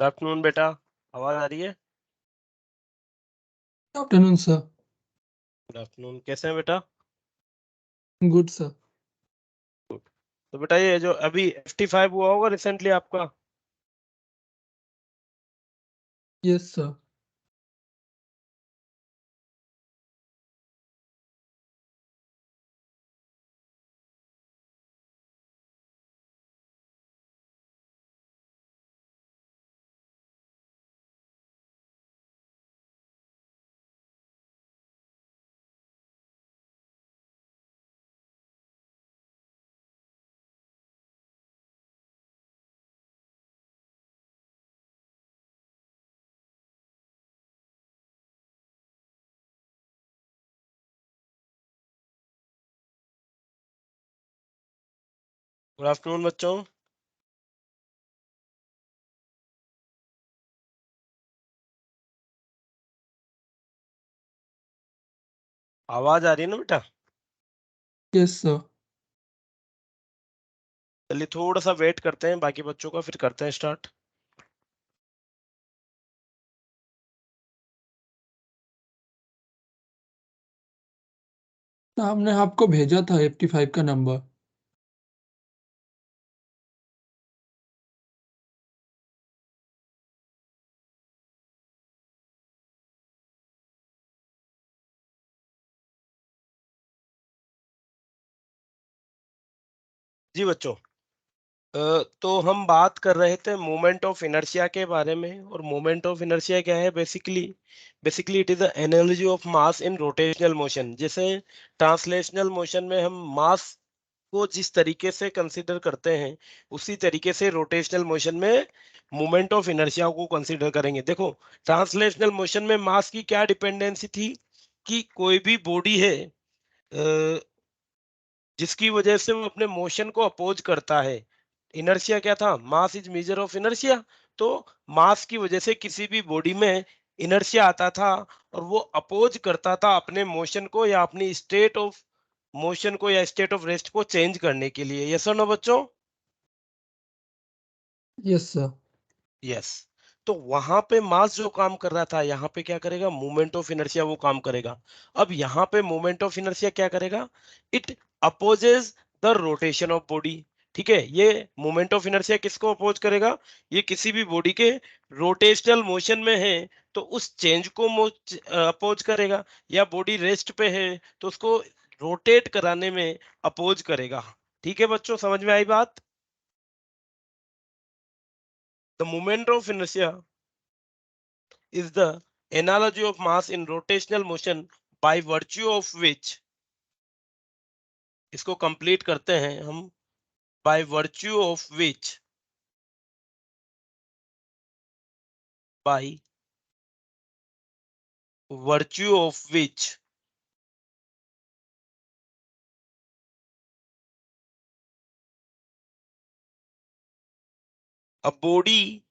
Good afternoon बेटा, आवाज आ रही है? Afternoon sir. गुड आफ्टरनून, कैसे हैं बेटा? Good sir. तो बेटा ये जो अभी FT5 हुआ होगा रिसेंटली आपका। Yes sir. गुड आफ्टरनून बच्चों। आवाज आ रही है ना बेटा? Yes sir. चलिए थोड़ा सा वेट करते हैं बाकी बच्चों का, फिर करते हैं स्टार्ट। हमने आपको भेजा था 85 का नंबर। जी बच्चों, तो हम बात कर रहे थे मोमेंट ऑफ इनर्शिया के बारे में। और मोमेंट ऑफ इनर्शिया क्या है? Basically it is the energy of mass in rotational motion. जैसे ट्रांसलेशनल मोशन में हम मास को जिस तरीके से कंसीडर करते हैं, उसी तरीके से रोटेशनल मोशन में मोमेंट ऑफ इनर्शिया को कंसीडर करेंगे। देखो, ट्रांसलेशनल मोशन में मास की क्या डिपेंडेंसी थी कि कोई भी बॉडी है जिसकी वजह से वो अपने मोशन को अपोज करता है। इनर्शिया क्या था? Mass is measure of inertia. तो मास की वजह से किसी भी बॉडी में इनर्शिया आता था और वो अपोज करता था अपने मोशन को या अपनी स्टेट ऑफ मोशन को या स्टेट ऑफ रेस्ट को चेंज करने के लिए। यस और नो बच्चों? Yes sir. यस। तो वहां पे मास जो काम कर रहा था, यहाँ पे क्या करेगा? मोमेंट ऑफ इनर्शिया वो काम करेगा। अब यहाँ पे मोमेंट ऑफ इनर्शिया क्या करेगा? It opposes the rotation of body. ठीक है, ये मोमेंट ऑफ इनर्शिया किसको अपोज करेगा? ये किसी भी बॉडी के रोटेशनल मोशन में है तो उस चेंज को अपोज करेगा, या बॉडी रेस्ट पे है तो उसको रोटेट कराने में अपोज करेगा। ठीक है बच्चों, समझ में आई बात? The moment of inertia is the analogy of mass in rotational motion by virtue of which, इसको कंप्लीट करते हैं हम, by virtue of which, by virtue of which a body,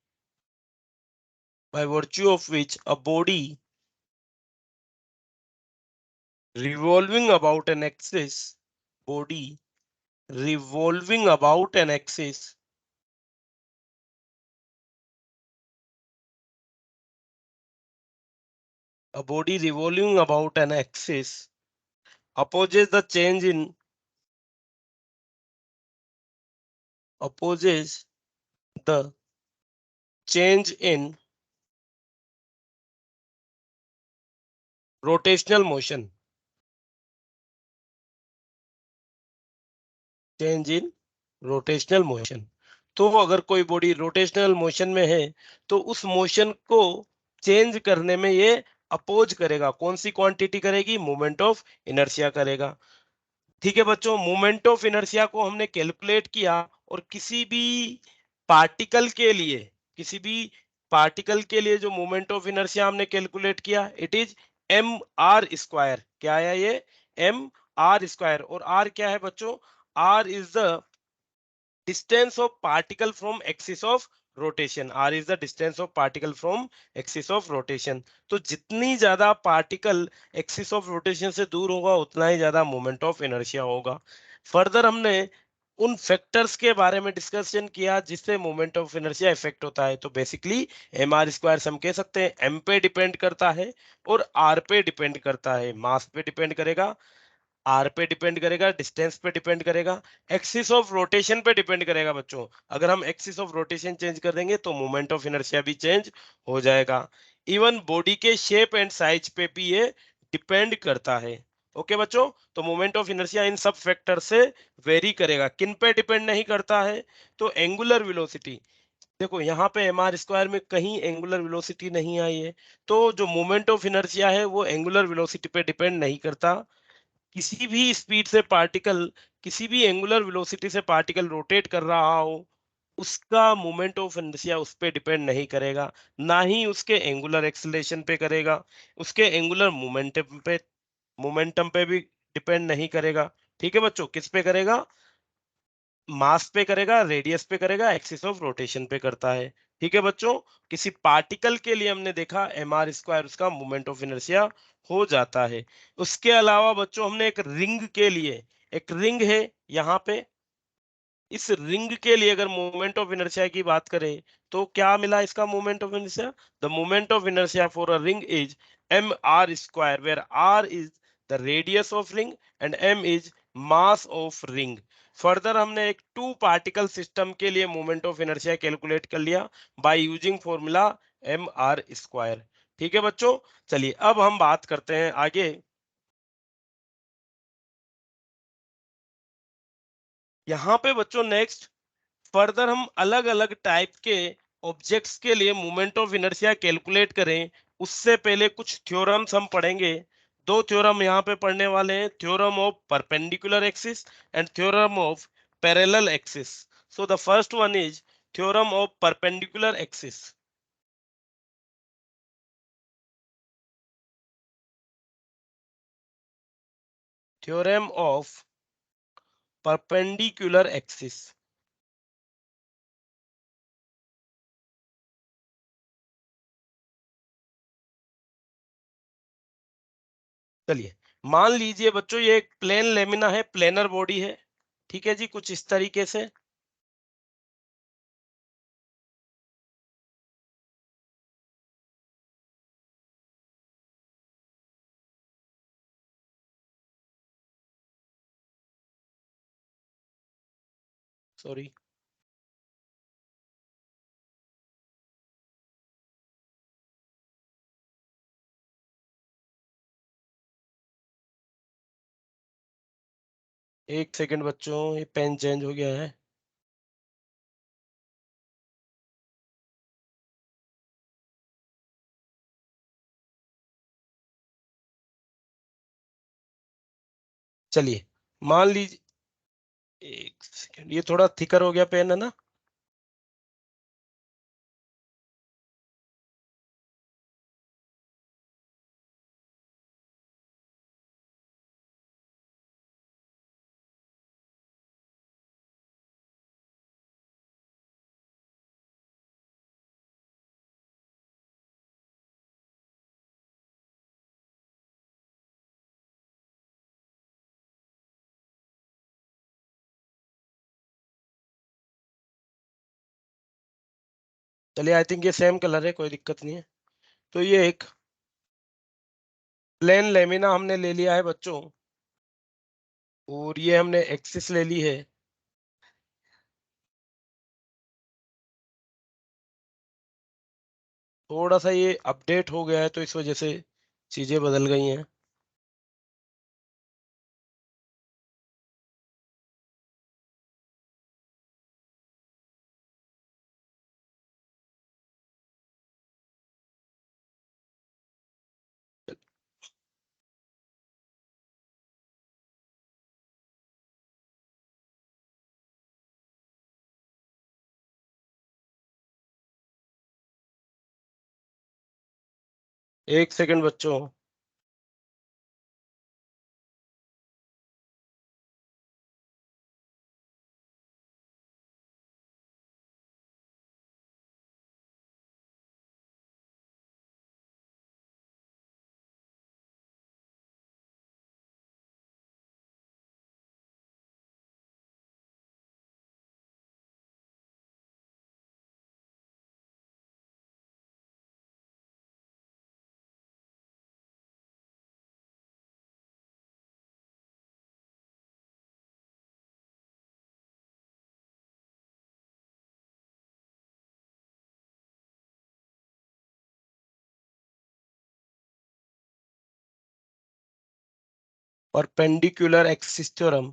by virtue of which a body revolving about an axis, body revolving about an axis, a body revolving about an axis opposes the change in, opposes the change in rotational motion, change in rotational motion. तो अगर कोई body rotational motion में है तो उस motion को change करने में ये अपोज करेगा। कौन सी क्वांटिटी करेगी? मोमेंट ऑफ इनर्शिया करेगा। ठीक है बच्चों, मोमेंट ऑफ इनर्शिया को हमने कैलकुलेट किया और किसी भी पार्टिकल के लिए जो मोमेंट ऑफ इनर्शिया हमने कैलकुलेट किया, इट इज mr²। क्या आया ये? mr²। और r क्या है बच्चों? r is the distance of particle from axis of rotation। r is the distance of particle from axis of rotation। तो जितनी ज्यादा पार्टिकल एक्सिस ऑफ रोटेशन से दूर होगा उतना ही ज्यादा मोमेंट ऑफ इनर्शिया होगा। फर्दर हमने उन फैक्टर्स के बारे में डिस्कशन किया जिससे मोमेंट ऑफ इनर्शिया इफेक्ट होता है। तो बेसिकली एम आर स्क्वायर हम कह सकते हैं एम पे डिपेंड करता है और आर पे डिपेंड करता है। मास पे डिपेंड करेगा, आर पे डिपेंड करेगा, डिस्टेंस पे डिपेंड करेगा, एक्सिस ऑफ रोटेशन पे डिपेंड करेगा बच्चों। अगर हम एक्सिस ऑफ रोटेशन चेंज कर देंगे तो मोमेंट ऑफ इनर्शिया भी चेंज हो जाएगा। इवन बॉडी के शेप एंड साइज पे भी ये डिपेंड करता है। ओके बच्चों, तो मोमेंट ऑफ इनर्शिया इन सब फैक्टर से वेरी करेगा। किन पे डिपेंड नहीं करता है? तो एंगुलर वेलोसिटी। देखो यहाँ पे एम आर स्क्वायर में कहीं एंगुलर वेलोसिटी नहीं आई है, तो जो मोमेंट ऑफ इनर्शिया है वो एंगुलर वेलोसिटी पे डिपेंड नहीं करता। किसी भी स्पीड से पार्टिकल, किसी भी एंगुलर वेलोसिटी से पार्टिकल रोटेट कर रहा हो, उसका मोमेंट ऑफ इनर्शिया उस पे डिपेंड नहीं करेगा, ना ही उसके एंगुलर एक्सीलरेशन पे करेगा, उसके एंगुलर मोमेंटम पे भी डिपेंड नहीं करेगा। ठीक है बच्चों, किस पे करेगा? मास पे करेगा, रेडियस पे करेगा, एक्सिस ऑफ रोटेशन पे करता है। ठीक है बच्चों, किसी पार्टिकल के लिए हमने देखा एम आर स्क्वायर उसका मोमेंट ऑफ इनर्शिया हो जाता है। उसके अलावा बच्चों हमने एक रिंग के लिए, एक रिंग है यहाँ पे, इस रिंग के लिए अगर मोमेंट ऑफ इनर्शिया की बात करें तो क्या मिला इसका moment of inertia? The moment of inertia for a ring is M R square, where R is the radius of ring and M is mass of ring. Further हमने एक to particle system के लिए moment of inertia calculate कर लिया by using formula M R square. ठीक है बच्चों, चलिए अब हम बात करते हैं आगे। यहाँ पे बच्चों नेक्स्ट फर्दर हम अलग अलग टाइप के ऑब्जेक्ट्स के लिए मोमेंट ऑफ इनर्शिया कैलकुलेट करें उससे पहले कुछ थ्योरम्स हम पढ़ेंगे। दो थ्योरम यहाँ पे पढ़ने वाले हैं, theorem of perpendicular axis and theorem of parallel axis. So the first one is theorem of perpendicular axis. Theorem of perpendicular axis. चलिए, मान लीजिए बच्चों ये एक प्लेन लेमिना है, प्लेनर बॉडी है। ठीक है जी, कुछ इस तरीके से। सॉरी, एक सेकंड बच्चों, ये पेन चेंज हो गया है। चलिए, मान लीजिए, एक सेकंड, ये थोड़ा थिकर हो गया पेन है ना। चलिए, आई थिंक ये सेम कलर है, कोई दिक्कत नहीं है। तो ये एक प्लेन लेमिना हमने ले लिया है बच्चों, और ये हमने एक्सिस ले ली है। थोड़ा सा ये अपडेट हो गया है तो इस वजह से चीजें बदल गई हैं। एक सेकंड बच्चों। Perpendicular axis theorem.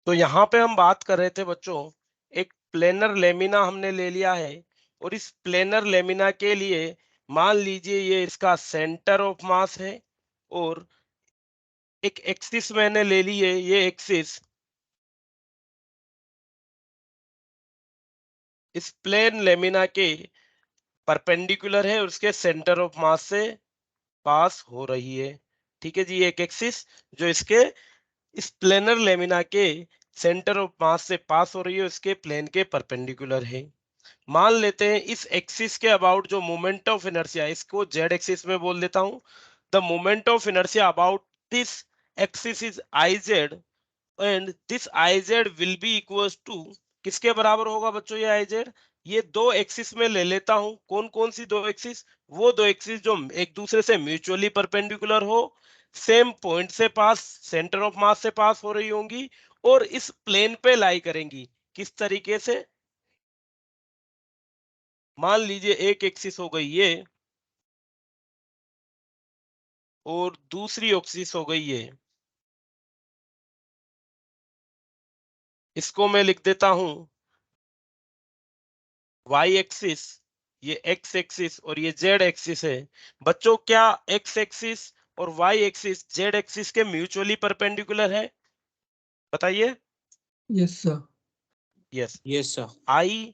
तो यहाँ पे हम बात कर रहे थे बच्चों, एक प्लेनर लेमिना हमने ले लिया है, और इस प्लेनर लेमिना के लिए मान लीजिए ये इसका सेंटर ऑफ मास है, और एक एक्सिस मैंने ले ली है, ये एक्सिस इस प्लेन लेमिना के परपेंडिकुलर है और उसके सेंटर ऑफ मास से पास हो रही है। ठीक है जी, एक एक्सिस जो इसके इस प्लेनर लेमिना के सेंटर ऑफ मास से पास हो रही है, उसके प्लेन के परपेंडिकुलर है। मान लेते हैं इस एक्सिस के अबाउट जो मोमेंट ऑफ इनर्शिया, इसको जेड एक्सिस में बोल देता हूं, the moment of inertia about this axis is I Z, and this I Z will be equal to, किसके बराबर होगा बच्चों ये आई जेड? ये दो एक्सिस में ले लेता हूं, कौन कौन सी दो एक्सिस? वो दो एक्सिस जो एक दूसरे से म्यूचुअली परपेंडिकुलर हो, सेम पॉइंट से पास, सेंटर ऑफ मास से पास हो रही होंगी, और इस प्लेन पे लाई करेंगी। किस तरीके से? मान लीजिए एक एक्सिस हो गई ये, और दूसरी एक्सिस हो गई ये। इसको मैं लिख देता हूं वाई एक्सिस, ये एक्स एक्सिस और ये जेड एक्सिस है। बच्चों क्या एक्स एक्सिस और वाई एक्सिस जेड एक्सिस के म्यूचुअली परपेंडिकुलर है? बताइए। Yes sir. Yes. Yes, sir. I,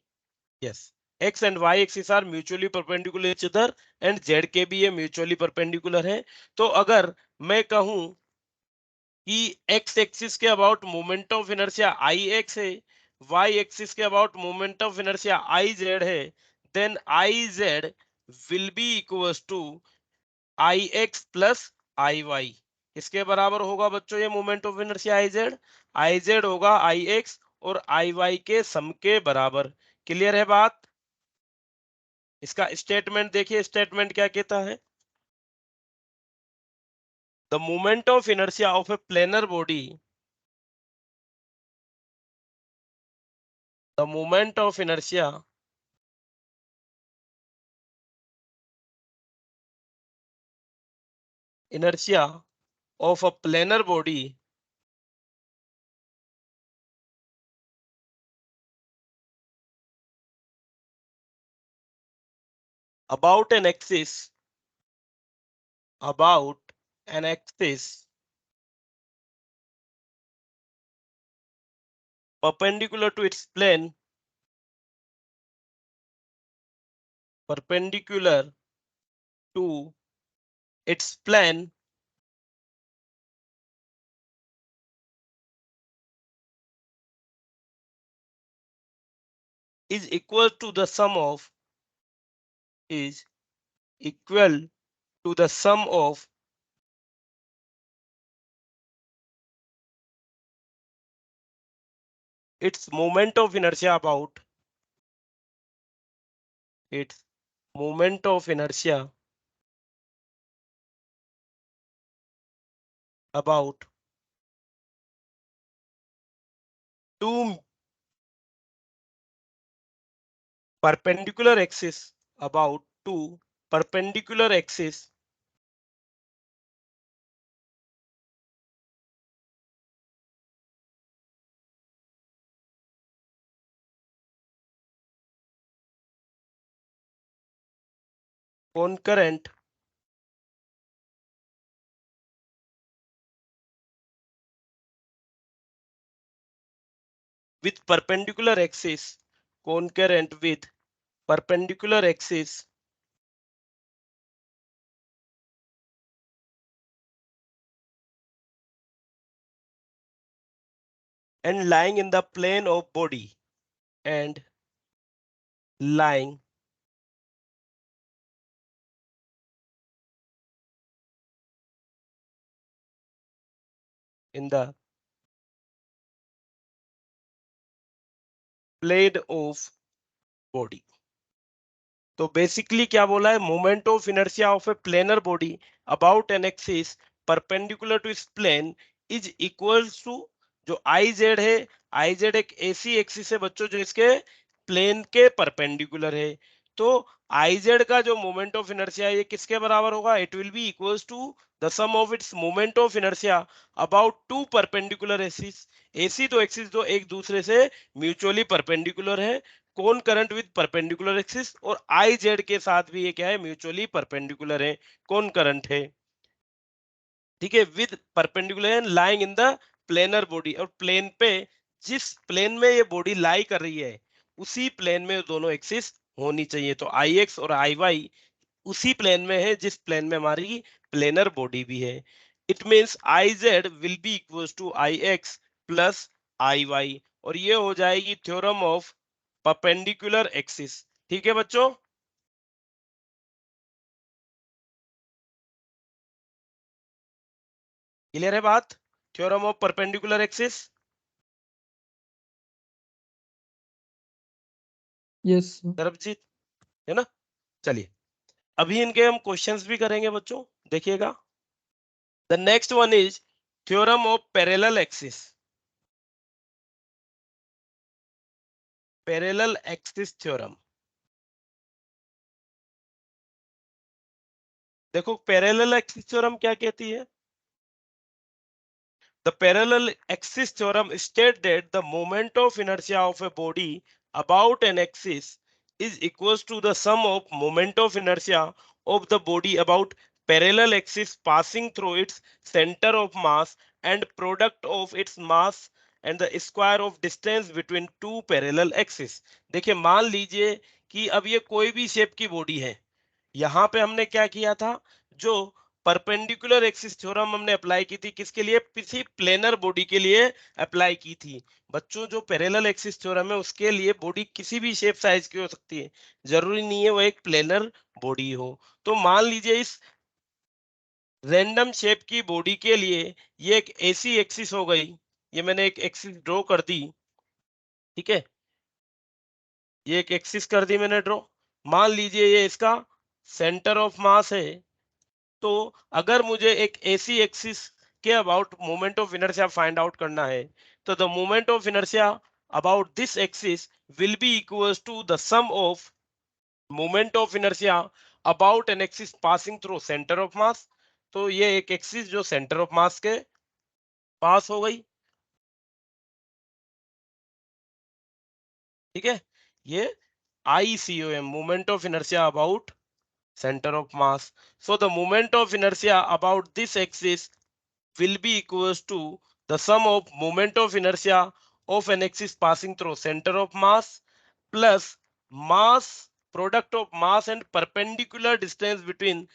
yes, X and Y axis are mutually perpendicular each other, and Z के भी ये म्यूचुअली परपेंडिकुलर है। तो अगर मैं कहूं कि एक्स एक्सिस के about moment of inertia I X है, वाई एक्सिस के about moment of inertia I Z है, then I Z will be equal to I X plus I Y. इसके बराबर होगा बच्चों ये moment of inertia I Z? I Z होगा I X और आई वाई के सम के बराबर। क्लियर है बात? इसका स्टेटमेंट देखिए, स्टेटमेंट क्या कहता है? The moment of inertia of a planar body, the moment of inertia inertia of a planar body about an axis, about an axis perpendicular to its plane, perpendicular to its plane, is equal to the sum of, is equal to the sum of its moment of inertia about, its moment of inertia about two perpendicular axis, about two perpendicular axis concurrent with perpendicular axis, concurrent with perpendicular axis and lying in the plane of body, and lying in the plane of body। तो basically क्या बोला है? Moment of inertia of a planar body about an axis perpendicular to its plane is equals to, जो I Z है, I Z एक ऐसी axis है बच्चों जो इसके प्लेन के परपेंडिकुलर है। तो आई जेड का जो मोमेंट ऑफ इनर्शिया है ये किसके बराबर होगा? It will be equals to the sum of its moment of inertia about two perpendicular axis. ऐसी तो एक्सिस जो एक दूसरे से म्यूचुअली परपेंडिकुलर है, कौन करंट विद परपेंडिकुलर एक्सिस, और आई जेड के साथ भी ये क्या है? म्यूचुअली परपेंडिकुलर है, कौन करंट है। ठीक है, with perpendicular and lying in the planar body, और प्लेन पे, जिस प्लेन में ये बॉडी लाई कर रही है उसी प्लेन में दोनों एक्सिस होनी चाहिए। तो आई एक्स और आई वाई उसी प्लेन में है जिस प्लेन में हमारी प्लेनर बॉडी भी है। It means I Z will be equal to I X plus I Y, और ये हो जाएगी थ्योरम ऑफ परपेंडिकुलर एक्सिस। ठीक है बच्चों, क्लियर है बात? Theorem of perpendicular axis. Yes sir. Sarabjit, है ना? चलिए, अभी इनके हम क्वेश्चंस भी करेंगे बच्चों, देखिएगा। The next one is theorem of parallel axis. Parallel axis theorem, देखो पैरेलल एक्सिस थ्योरम क्या कहती है? The parallel axis theorem states that the moment of inertia of a body about an axis is equals to the sum of moment of inertia of the body about parallel axis passing through its center of mass and product of its mass and the square of distance between two parallel axes। देखिए, मान लीजिए कि अब ये कोई भी shape की body है। यहाँ पे हमने क्या किया था? जो परपेंडिकुलर एक्सिस थ्योरम हमने अप्लाई की थी, किसके लिए? किसी प्लेनर बॉडी के लिए अप्लाई की थी। बच्चों, जो पैरेलल एक्सिस थ्योरम है उसके लिए बॉडी किसी भी शेप साइज की हो सकती है, जरूरी नहीं है वो एक प्लेनर बॉडी हो। तो मान लीजिए इस रैंडम शेप की बॉडी के लिए ये एक ऐसी एक्सिस हो गई, ये मैंने एक एक्सिस ड्रॉ कर दी। ठीक है, ये एक एक्सिस कर दी मैंने ड्रॉ। मान लीजिए ये इसका सेंटर ऑफ मास है। तो अगर मुझे एक ऐसी एक्सिस के about moment of inertia find out करना है, तो the moment of inertia about this axis will be equals to the sum of moment of inertia about an axis passing through centre of mass. तो ये एक axis जो centre of मास के पास हो गई। ठीक है, ये ICOM, moment of inertia about center of mass. So the moment of inertia about this axis will be equals to the sum of moment of inertia of an axis passing through center of mass plus mass, product of mass and perpendicular distance between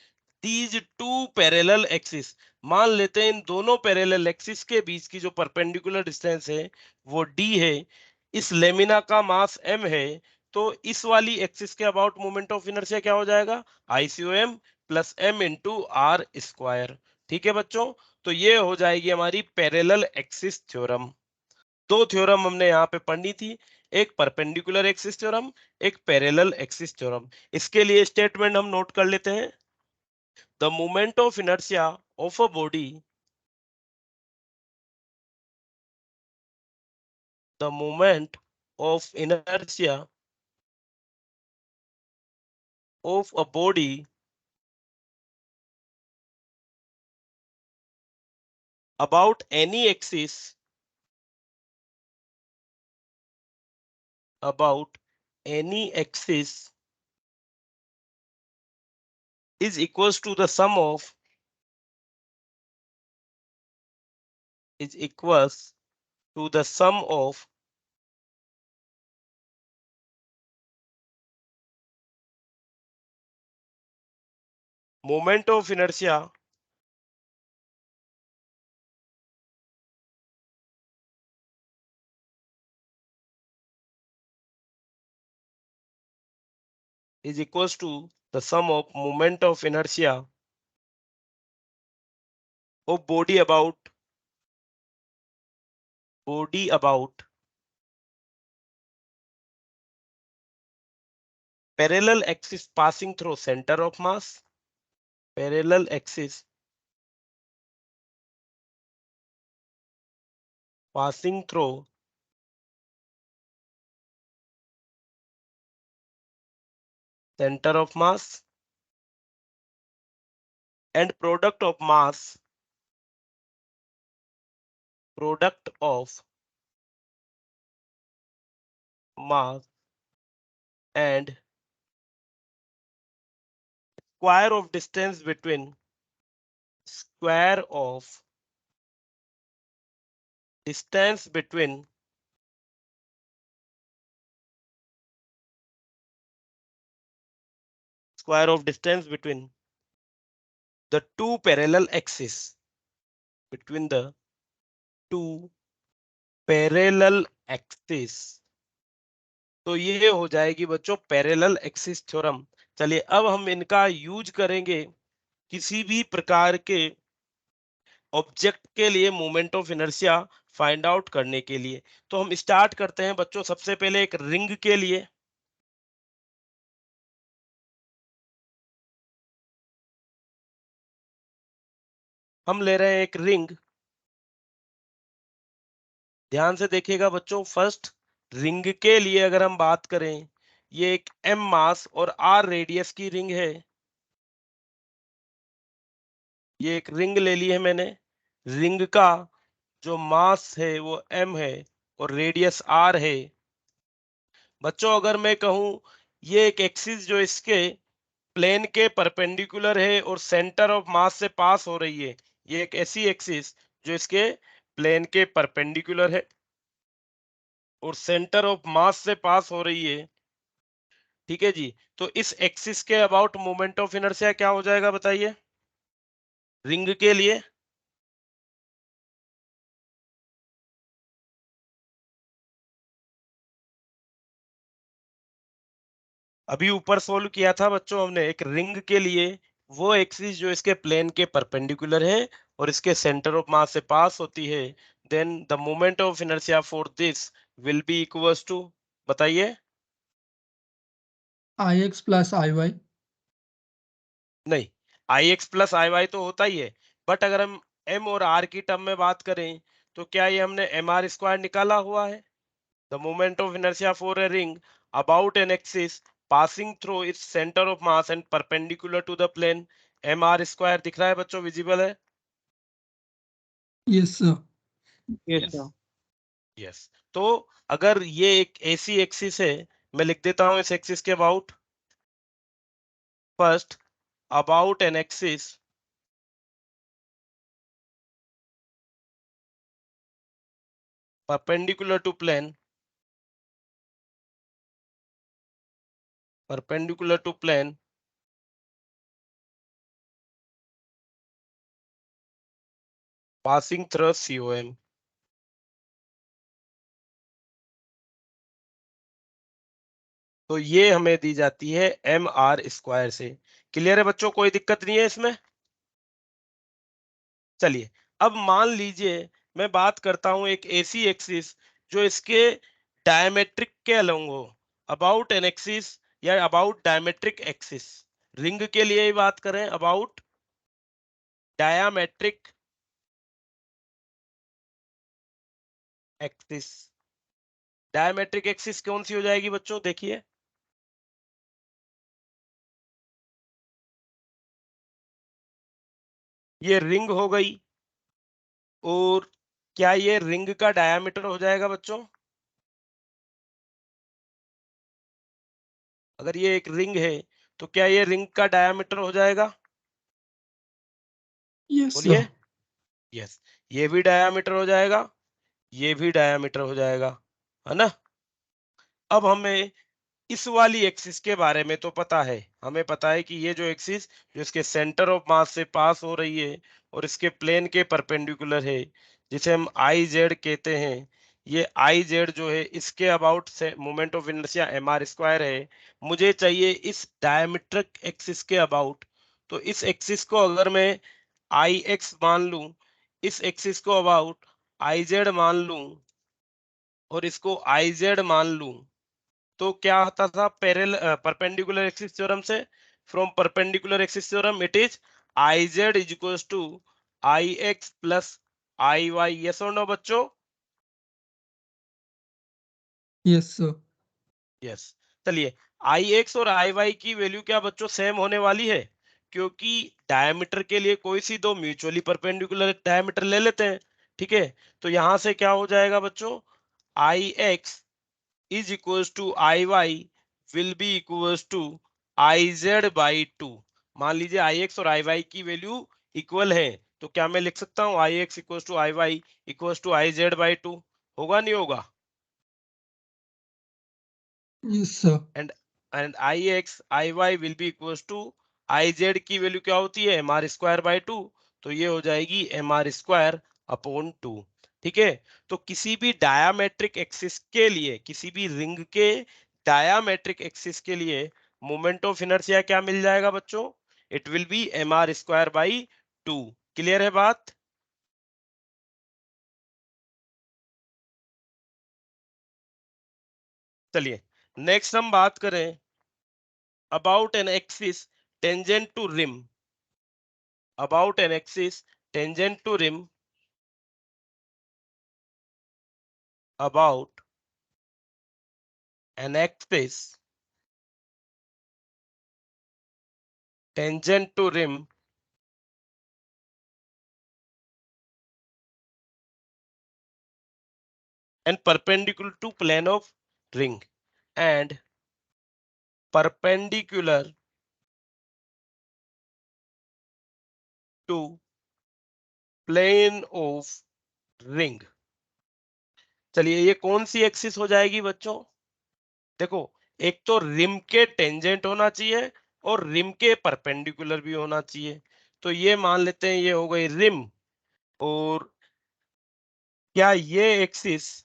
these two parallel axis। मान लेते हैं इन दोनों parallel axis के बीच की जो perpendicular distance है वो d है, इस लेमिना का मास m है। तो इस वाली एक्सिस के अबाउट मोमेंट ऑफ इनर्शिया क्या हो जाएगा? ICOM plus m into R square. ठीक है बच्चों, तो ये हो जाएगी हमारी पैरेलल एक्सिस थ्योरम। दो थ्योरम हमने यहाँ पे पढ़नी थी, एक परपेंडिकुलर एक्सिस थ्योरम, एक पैरेलल एक्सिस थ्योरम। इसके लिए स्टेटमेंट हम नोट कर लेते हैं। The moment of inertia of a body, the moment of inertia of a body about any axis, about any axis is equals to the sum of, is equals to the sum of moment of inertia is equals to the sum of moment of inertia of body about parallel axis passing through center of mass, parallel axis passing through center of mass and product of mass and square of distance between square of distance between square of distance between the two parallel axes, between the two parallel axes। तो ये हो जाएगी बच्चों parallel axis theorem. चलिए अब हम इनका use करेंगे किसी भी प्रकार के ऑब्जेक्ट के लिए moment of inertia find out करने के लिए। तो हम स्टार्ट करते हैं बच्चों सबसे पहले एक रिंग के लिए। हम ले रहे हैं एक रिंग। ध्यान से देखिएगा बच्चों, फर्स्ट रिंग के लिए अगर हम बात करें, ये एक m मास और r रेडियस की रिंग है। ये एक रिंग ले ली है मैंने। रिंग का जो मास है वो m है और रेडियस r है। बच्चों अगर मैं कहूं ये एक एक्सिस जो इसके प्लेन के परपेंडिकुलर है और सेंटर ऑफ मास से पास हो रही है, ये एक ऐसी एक्सिस जो इसके प्लेन के परपेंडिकुलर है और सेंटर ऑफ मास से पास हो रही है। ठीक है जी। तो इस एक्सिस के अबाउट मोमेंट ऑफ इनर्शिया क्या हो जाएगा बताइए रिंग के लिए। अभी ऊपर सोल्व किया था बच्चों हमने एक रिंग के लिए, वो एक्सिस जो इसके प्लेन के परपेंडिकुलर है और इसके सेंटर ऑफ मास से पास होती है, then the moment of inertia for this will be equals to, बताइए। I X plus I Y. नहीं, I X plus I Y तो होता ही है, बट अगर हम एम और आर की टर्म में बात करें तो क्या ये हमने एम आर स्क्वायर निकाला हुआ है। The moment of inertia for a ring about an axis passing through its centre of mass and perpendicular to the plane, M R square दिख रहा है बच्चों, विजिबल है। Yes sir. Yes yes. Sir. Yes. तो अगर ये एक ऐसी एक्सिस है, मैं लिख देता हूं इस एक्सिस के about. First, about an axis perpendicular to plane, perpendicular to plane passing through COM। तो ये हमें दी जाती है एम आर स्क्वायर से। क्लियर है बच्चों, कोई दिक्कत नहीं है इसमें। चलिए अब मान लीजिए मैं बात करता हूं एक ऐसी एक्सिस जो इसके डायमेट्रिक के अलोंग हो, अबाउट एन एक्सिस या अबाउट डायमेट्रिक एक्सिस। रिंग के लिए ही बात करें, about diametric axis. Diametric axis कौन सी हो जाएगी बच्चों, देखिए। ये रिंग हो गई और क्या ये रिंग का डायामीटर हो जाएगा बच्चों। अगर ये एक रिंग है तो क्या ये रिंग का डायामीटर हो जाएगा, यस बोलिए। सर। यस। ये भी डायामीटर हो जाएगा, ये भी डायामीटर हो जाएगा, है ना। अब हमें इस वाली एक्सिस के बारे में तो पता है, हमें पता है कि ये जो एक्सिस जो इसके सेंटर ऑफ मास से पास हो रही है और इसके प्लेन के परपेंडिकुलर है, जिसे हम आई जेड कहते हैं, ये आई जेड जो है इसके अबाउट से moment of inertia M R square है। मुझे चाहिए इस डायमेट्रिक एक्सिस के अबाउट। तो इस एक्सिस को अगर मैं आई एक्स मान लूं, इस एक्सिस को अबाउट आई जेड मान लूं और इसको आई जेड मान लूं, तो क्या आता था पैरेल परपेंडिकुलर एक्सिस थ्योरम से, from perpendicular axis theorem it is I Z is equals to I X plus I Y. Yes और नो बच्चों। Yes sir. यस। चलिए, आई एक्स और आई वाई की वैल्यू क्या बच्चों सेम होने वाली है, क्योंकि डायमीटर के लिए कोई सी दो म्यूचुअली परपेंडिकुलर डायमीटर ले लेते हैं। ठीक है, तो यहां से क्या हो जाएगा बच्चों, I X is equals to I Y will be equals to I Z by two. मान लीजिए आई एक्स और आई वाई की वैल्यू इक्वल है, तो क्या मैं लिख सकता हूँ I X equals to I Y equals to I Z by two? होगा नहीं होगा? Yes sir. And and I X I Y will be equals to I Z की वैल्यू क्या होती है, M R square by two. तो ये हो जाएगी M R square upon two. ठीक है, तो किसी भी डायामेट्रिक एक्सिस के लिए, किसी भी रिंग के डायामेट्रिक एक्सिस के लिए मोमेंट ऑफ इनर्शिया क्या मिल जाएगा बच्चों, it will be M R square by two. Clear है बात? चलिए, नेक्स्ट हम बात करें about an axis tangent to rim. About an axis tangent to rim, about an axis tangent to rim and perpendicular to plane of ring, and perpendicular to plane of ring। चलिए, ये कौन सी axis हो जाएगी बच्चों? देखो, एक तो rim के टेंजेंट होना चाहिए और रिम के परपेंडिकुलर भी होना चाहिए। तो ये मान लेते हैं ये हो गई रिम। और क्या ये एक्सिस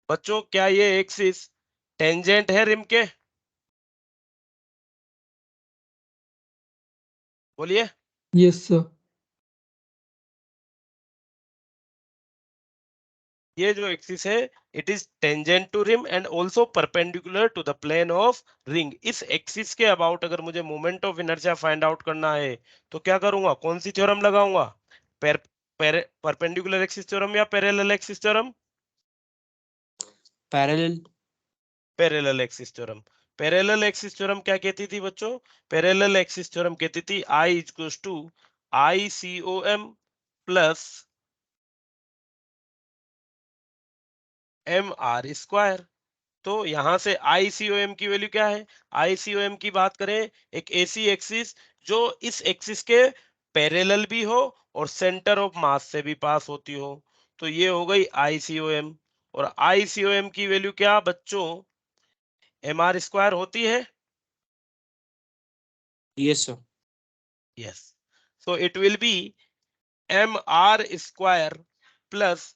बच्चों, क्या ये एक्सिस टेंजेंट है रिम के? बोलिए। Yes sir. ये जो एक्सिस है, it is tangent to rim and also perpendicular to the plane of ring. इस एक्सिस के अबाउट अगर मुझे moment of inertia find out करना है, तो क्या करूंगा, कौन सी थ्योरम लगाऊंगा? परपेंडिकुलर एक्सिस थ्योरम या parallel axis theorem? Parallel. Parallel axis theorem. Parallel axis theorem क्या कहती थी बच्चों? पैरेलल एक्सिस थ्योरम कहती थी I equals to I C O M plus M R square. तो यहां से आईसीओएम की वैल्यू क्या है? आईसीओएम की बात करें, एक ऐसी एक्सिस जो इस एक्सिस के पैरेलल भी हो और सेंटर ऑफ मास से भी पास होती हो। तो ये हो गई आईसीओएम। और आईसीओएम की वैल्यू क्या बच्चों, एम आर स्क्वायर होती है। Yes sir. Yes, so it will be M R square plus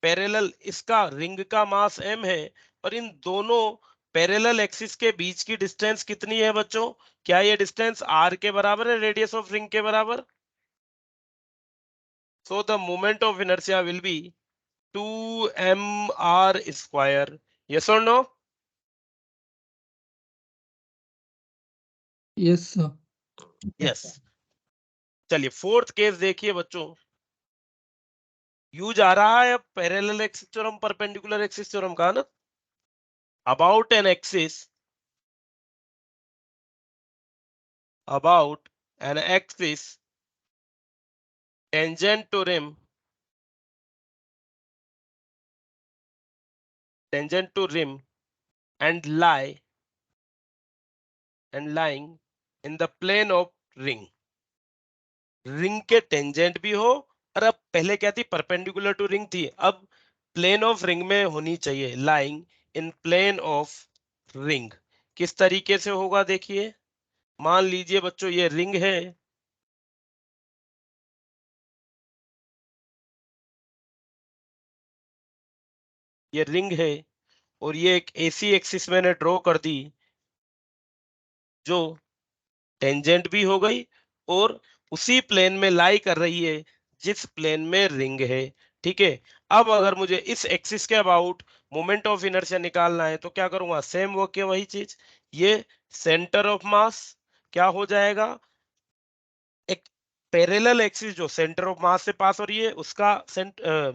parallel, इसका रिंग का मास m है और इन दोनों पैरेलल एक्सिस के बीच की डिस्टेंस कितनी है बच्चों? क्या ये डिस्टेंस r के बराबर है, रेडियस ऑफ रिंग के बराबर? So the moment of inertia will B 2mr square. Yes और नो? Yes sir. यस। चलिए, फोर्थ केस देखिए बच्चों। यूज आ रहा है अब parallel axis theorem perpendicular axis theorem का ना। About an axis, about an axis tangent to rim, tangent to rim and lying in the plane of ring। Ring के tangent भी हो, और अब पहले क्या थी, परपेंडिकुलर टू रिंग थी, अब प्लेन ऑफ रिंग में होनी चाहिए, lying in plane of ring. किस तरीके से होगा देखिए। मान लीजिए बच्चों ये रिंग है, ये रिंग है और ये एक ऐसी एक्सिस मैंने ड्रॉ कर दी जो टेंजेंट भी हो गई और उसी प्लेन में लाई कर रही है जिस प्लेन में रिंग है। ठीक है, अब अगर मुझे इस एक्सिस के अबाउट मोमेंट ऑफ इनर्शिया निकालना है, तो क्या करूंगा, सेम वो क्या वही चीज, ये सेंटर ऑफ मास क्या हो जाएगा, एक पैरेलल एक्सिस जो सेंटर ऑफ मास से पास हो रही है उसका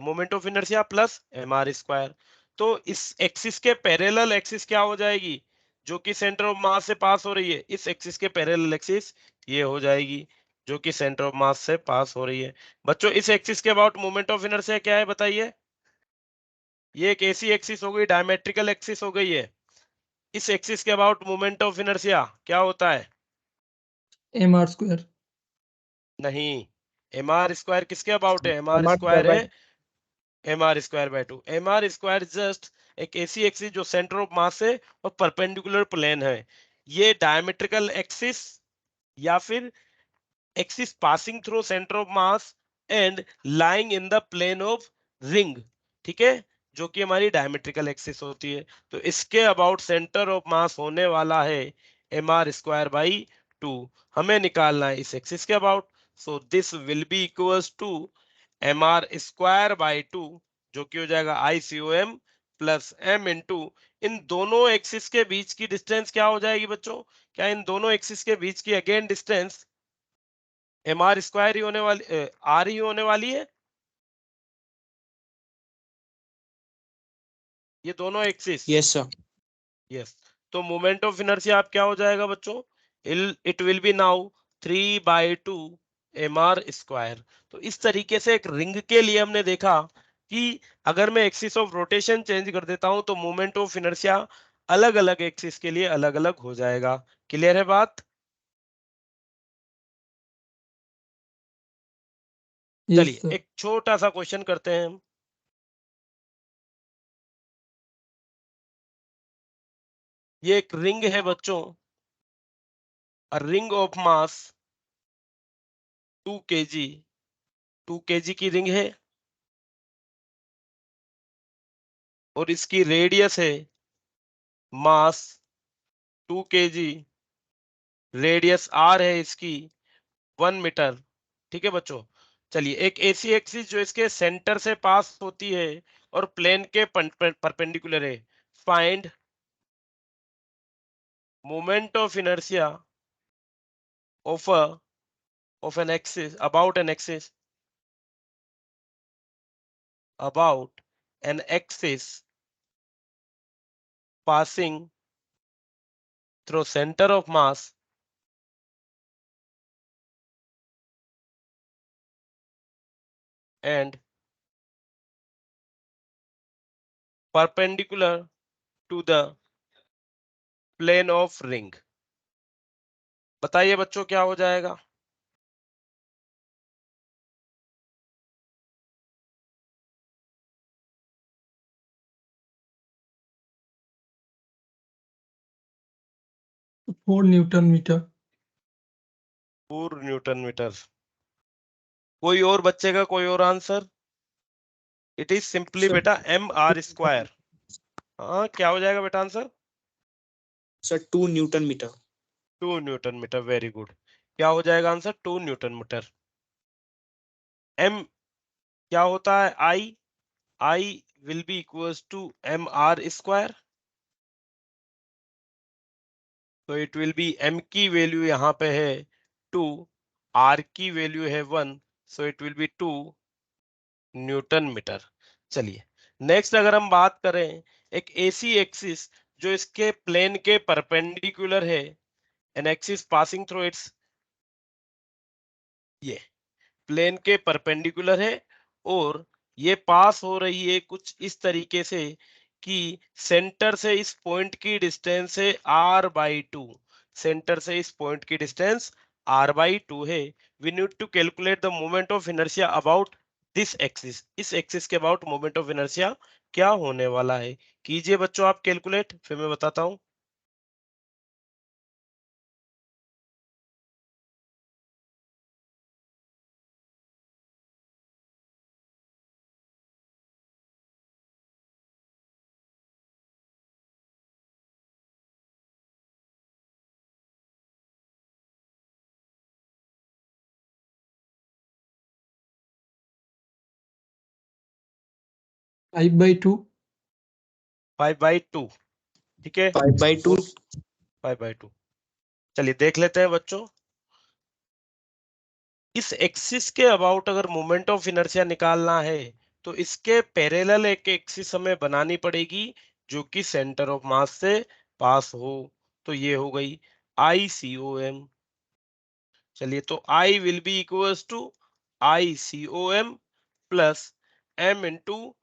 moment of inertia plus mr square. तो इस एक्सिस के पैरेलल एक्सिस क्या हो जाएगी, जो कि सेंटर ऑफ मास से पास हो रही है, इस एक्सिस के पैरेलल एक्सिस ये हो जाएगी जो कि सेंटर ऑफ मास से पास हो रही है। बच्चों इस एक्सिस के अबाउट मोमेंट ऑफ इनर्शिया क्या है बताइए। ये एक ऐसी एक्सिस हो गई, डायमेट्रिकल एक्सिस हो गई है। इस एक्सिस के अबाउट मोमेंट ऑफ इनर्शिया क्या होता है? mr square. नहीं, mr स्क्वायर किसके अबाउट है? mr mr square square by है mr² 2। mr² जस्ट एक ऐसी एक्सिस जो सेंटर ऑफ मास है और परपेंडिकुलर प्लेन है। ये डायमेट्रिकल एक्सिस या फिर axis passing through centre of mass and lying in the plane of ring, ठीक है, जो कि हमारी डायमेट्रिकल एक्सिस होती है। तो इसके अबाउट सेंटर ऑफ मास होने वाला है mr² 2। हमें निकालना है इस एक्सिस के about. So this will be equals to mr² 2, जो कि हो जाएगा ICOM प्लस m इंटू इन दोनों एक्सिस के बीच की डिस्टेंस क्या हो जाएगी बच्चों? क्या इन दोनों एक्सिस के बीच की अगेन डिस्टेंस mr² ही होने वाली, r ही होने वाली है, ये दोनों एक्सिस। yes sir यस, तो मोमेंट ऑफ इनर्शिया आप क्या हो जाएगा बच्चों? It will B now 3/2 mr²। तो इस तरीके से एक रिंग के लिए हमने देखा कि अगर मैं एक्सिस ऑफ रोटेशन चेंज कर देता हूं तो मोमेंट ऑफ इनर्शिया अलग अलग एक्सिस के लिए अलग अलग हो जाएगा। क्लियर है बात? यस चलिए सर। एक छोटा सा क्वेश्चन करते हैं हम। ये एक रिंग है बच्चों, ring of mass 2 kg, 2 kg की रिंग है और इसकी रेडियस है मास 2 kg, रेडियस r है इसकी 1 मीटर। ठीक है बच्चों, चलिए एक ऐसी एक्सिस जो इसके सेंटर से पास होती है और प्लेन के परपेंडिकुलर है। Find moment of inertia of an axis about an axis passing through center of mass and perpendicular to the plane of ring। बताइए बच्चों क्या हो जाएगा? Four newton metre. 4 newton metre. कोई और बच्चे का कोई और answer? It is simply sir बेटा mr²। हाँ क्या हो जाएगा बेटा answer? sir 2 newton meter 2 newton metre, very good. क्या हो जाएगा आंसर? 2 newton metre. m क्या होता है? I will be equals to mr²। तो इट विल बी m की वैल्यू यहाँ पे है 2, r की वैल्यू है 1, so it will be 2 newton metre. चलिए नेक्स्ट अगर हम बात करें एक ऐसी एक्सिस जो इसके प्लेन के परपेंडिकुलर है, N axis passing through it's, ये प्लेन के परपेंडिकुलर है और ये पास हो रही है कुछ इस तरीके से कि सेंटर से इस पॉइंट की डिस्टेंस है r/2। सेंटर से इस पॉइंट की डिस्टेंस r/2 है। We need to calculate the moment of inertia about this axis. इस एक्सिस के अबाउट मोमेंट ऑफ इनर्शिया क्या होने वाला है? कीजिए बच्चों आप कैलकुलेट, फिर मैं बताता हूं। Five by two. 5/2, ठीक है। 5/2 और 5/2, चलिए देख लेते हैं बच्चों। इस एक्सिस के अबाउट अगर मोमेंट ऑफ इनर्शिया निकालना है तो इसके पैरेलल एक एक्सिस हमें बनानी पड़ेगी जो कि सेंटर ऑफ मास से पास हो। तो ये हो गई ICOM। चलिए, तो I will be equals to ICOM plus M into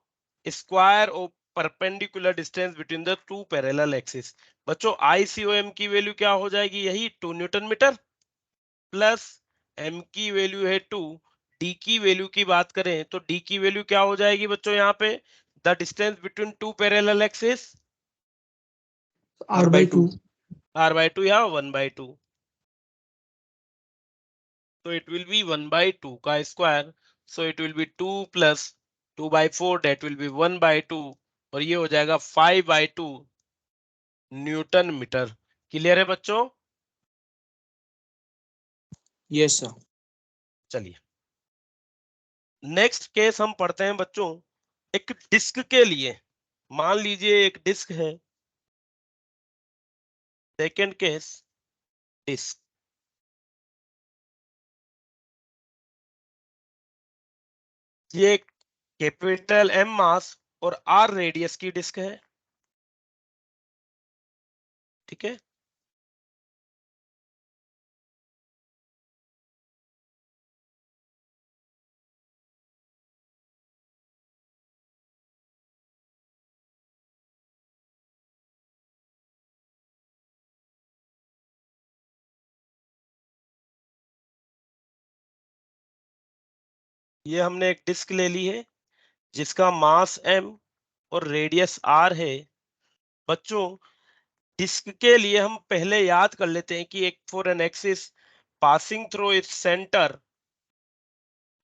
square of perpendicular distance between the two parallel axis. बच्चों, ICOM की वैल्यू क्या हो जाएगी? यही 2 न्यूटन मीटर प्लस M की वैल्यू है 2। D की वैल्यू की बात करें तो D की वैल्यू क्या हो जाएगी बच्चों? यहाँ पे the distance between two parallel axis R by 2. R/2 या 1/2। So it will be 1/2 का square, so it will be 2 plus 2/4, that will be 1/2, और ये हो जाएगा 5/2 न्यूटन मीटर। क्लियर है बच्चों? Yes, sir. चलिए, नेक्स्ट केस हम पढ़ते हैं बच्चों एक डिस्क के लिए। मान लीजिए एक डिस्क है। Second case, disc. ये एक कैपिटल M मास और R रेडियस की डिस्क है। ठीक है, ये हमने एक डिस्क ले ली है जिसका मास M और रेडियस R है। बच्चों, डिस्क के लिए हम पहले याद कर लेते हैं कि एक for an axis passing through its centre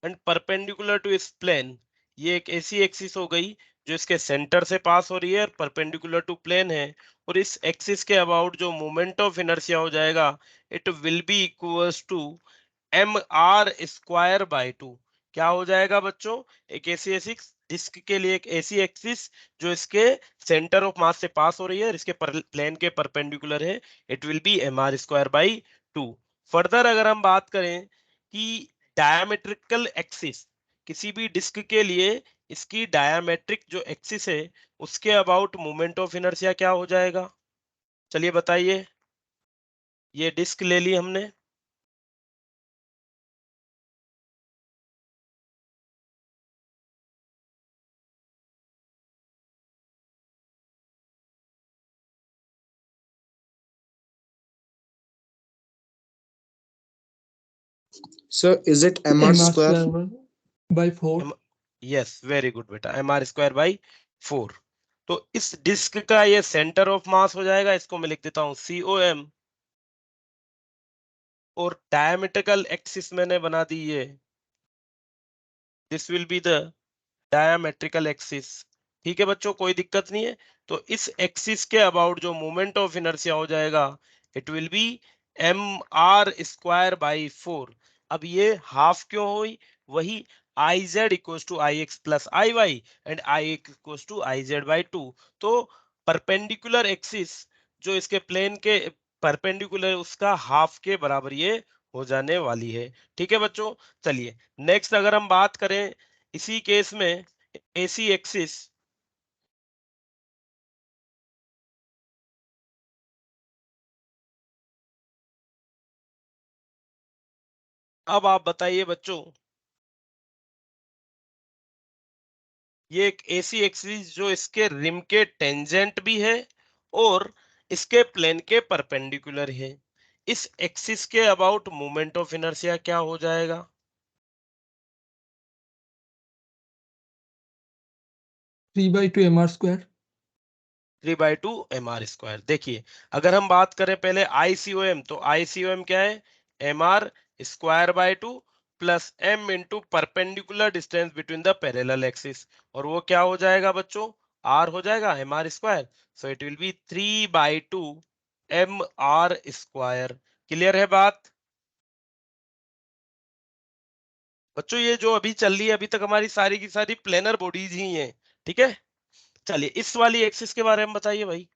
and perpendicular to its plane, ये एक ऐसी एक्सिस हो गई जो इसके सेंटर से पास हो रही है और परपेंडिकुलर टू प्लेन है। और इस एक्सिस के अबाउट जो मोमेंट ऑफ इनर्शिया हो जाएगा, it will be equals to mr² by 2। क्या हो जाएगा बच्चों? एक ऐसी ऐसी डिस्क के लिए एक ऐसी एक्सिस जो इसके सेंटर ऑफ मास से पास हो रही है और इसके प्लेन के परपेंडिकुलर है, it will B mr²by 2। Further अगर हम बात करें कि डायमेट्रिकल एक्सिस, किसी भी डिस्क के लिए इसकी डायमेट्रिक जो एक्सिस है उसके अबाउट मोमेंट ऑफ इनर्शिया क्या हो जाएगा? चलिए बताइए। ये डिस्क ले ली हमने। Sir, is it mr MR square? square by 4. Yes, very good बेटा, mr²by 4। तो इस डिस्क का ये सेंटर ऑफ मास हो जाएगा, इसको मैं लिख देता हूं COM। और डायमेट्रिकल एक्सिस मैंने बना दी है, this will be the diametrical axis. ठीक है बच्चों, कोई दिक्कत नहीं है। तो इस एक्सिस के अबाउट जो मोमेंट ऑफ इनर्शिया हो जाएगा, इट विल बी mr²by 4। अब ये हाफ क्यों हुई? वही iz equals to ix plus iy and ix equals to iz/2। तो परपेंडिकुलर एक्सिस जो इसके प्लेन के परपेंडिकुलर, उसका हाफ के बराबर ये हो जाने वाली है। ठीक है बच्चों, चलिए नेक्स्ट अगर हम बात करें इसी केस में AC एक्सिस। अब आप बताइए बच्चों, ये एक AC एक्सिस जो इसके रिम के टेंजेंट भी है और इसके प्लेन के परपेंडिकुलर है। इस एक्सिस के अबाउट मोमेंट ऑफ इनर्शिया क्या हो जाएगा? 3 by 2 MR square. 3/2 mr²। देखिए, अगर हम बात करें पहले ICOM, तो ICOM क्या है? mr²/2 plus M into perpendicular distance between the parallel axis. और वो क्या हो जाएगा बच्चों? R हो जाएगा mr²। So it will B 3/2 mr²। Clear है बात? बच्चों, ये जो अभी चल रही है, अभी तक हमारी सारी की सारी प्लेनर बॉडीज ही हैं। ठीक है, चलिए इस वाली एक्सिस के बारे में बताइए भाई।